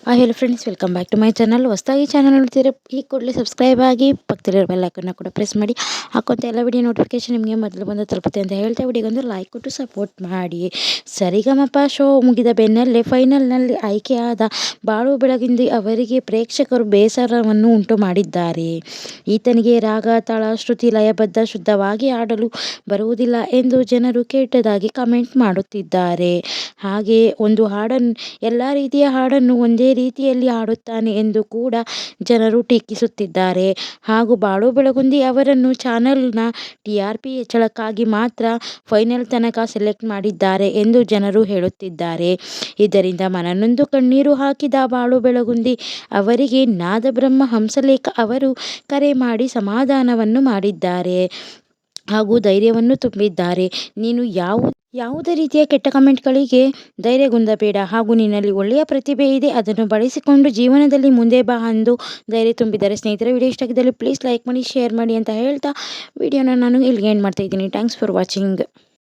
Hello friends, welcome back to my channel. ಹೊಸದಾಗಿ channel ನೋಡ್ತಿದ್ರೆ ಈ ಕೂಡಲೇ ಸಬ್ಸ್ಕ್ರೈಬ್ ಆಗಿ ಪಕ್ಕದಲ್ಲಿರೋ ಬೆಲ್ ಐಕನ್ನ ಕೂಡ ಪ್ರೆಸ್ ಮಾಡಿ. ಹಾಕುವಂಥ ಎಲ್ಲ ವಿಡಿಯೋ ನೋಟಿಫಿಕೇಶನ್ ನಿಮಗೆ ಮೊದಲು ಬಂದು ತಲುಪುತ್ತೆ ಅಂತ ಹೇಳ್ತಾ ವಿಡಿಯೋಗೊಂದು ಲೈಕ್ ಕೊಟ್ಟು ಸಪೋರ್ಟ್ ಮಾಡಿ. ಸರಿಗಮಪ ಶೋ ಮುಗಿದ ಬೆನ್ನಲ್ಲೇ ಫೈನಲ್ನಲ್ಲಿ ಆಯ್ಕೆಯಾದ ಬಾಳು ಬೆಳಗಿಂದಿ ಅವರಿಗೆ ಪ್ರೇಕ್ಷಕರು ಬೇಸರವನ್ನು ಉಂಟು ಮಾಡಿದ್ದಾರೆ. ಈತನಿಗೆ ರಾಗ, ತಾಳ, ಶ್ರುತಿ, ಲಯಬದ್ಧ ಶುದ್ಧವಾಗಿ ಆಡಲು ಬರುವುದಿಲ್ಲ ಎಂದು ಜನರು ಕೆಟ್ಟದಾಗಿ ಕಮೆಂಟ್ ಮಾಡುತ್ತಿದ್ದಾರೆ. ಹಾಗೆ ಒಂದು ಹಾಡನ್ನು ಎಲ್ಲ ರೀತಿಯ ಹಾಡನ್ನು ಒಂದೇ ರೀತಿಯಲ್ಲಿ ಹಾಡುತ್ತಾನೆ ಎಂದು ಕೂಡ ಜನರು ಟೀಕಿಸುತ್ತಿದ್ದಾರೆ. ಹಾಗೂ ಬಾಳು ಬೆಳಗುಂದಿ ಅವರನ್ನು ಚಾನಲ್ನ TRP ಹೆಚ್ಚಳಕ್ಕಾಗಿ ಮಾತ್ರ ಫೈನಲ್ ತನಕ ಸೆಲೆಕ್ಟ್ ಮಾಡಿದ್ದಾರೆ ಎಂದು ಜನರು ಹೇಳುತ್ತಿದ್ದಾರೆ. ಇದರಿಂದ ಮನನೊಂದು ಕಣ್ಣೀರು ಹಾಕಿದ ಬಾಳು ಬೆಳಗುಂದಿ ಅವರಿಗೆ ನಾದಬ್ರಹ್ಮ ಹಂಸಲೇಖ ಅವರು ಕರೆ ಮಾಡಿ ಸಮಾಧಾನವನ್ನು ಮಾಡಿದ್ದಾರೆ ಹಾಗೂ ಧೈರ್ಯವನ್ನು ತುಂಬಿದ್ದಾರೆ. ನೀನು ಯಾವುದೇ ರೀತಿಯ ಕೆಟ್ಟ ಕಮೆಂಟ್ಗಳಿಗೆ ಧೈರ್ಯಗುಂದಬೇಡ ಹಾಗೂ ನಿನ್ನಲ್ಲಿ ಒಳ್ಳೆಯ ಪ್ರತಿಭೆ ಇದೆ, ಅದನ್ನು ಬಳಸಿಕೊಂಡು ಜೀವನದಲ್ಲಿ ಮುಂದೆ ಬಾ ಎಂದು ಧೈರ್ಯ ತುಂಬಿದ್ದಾರೆ. ಸ್ನೇಹಿತರೆ, ವಿಡಿಯೋ ಇಷ್ಟ ಆಗಿದ್ದಲ್ಲಿ ಪ್ಲೀಸ್ ಲೈಕ್ ಮಾಡಿ, ಶೇರ್ ಮಾಡಿ ಅಂತ ಹೇಳ್ತಾ ವಿಡಿಯೋನ ನಾನು ಇಲ್ಲಿಗೆ ಎಂಡ್ ಮಾಡ್ತಾ ಇದ್ದೀನಿ. Thanks for watching.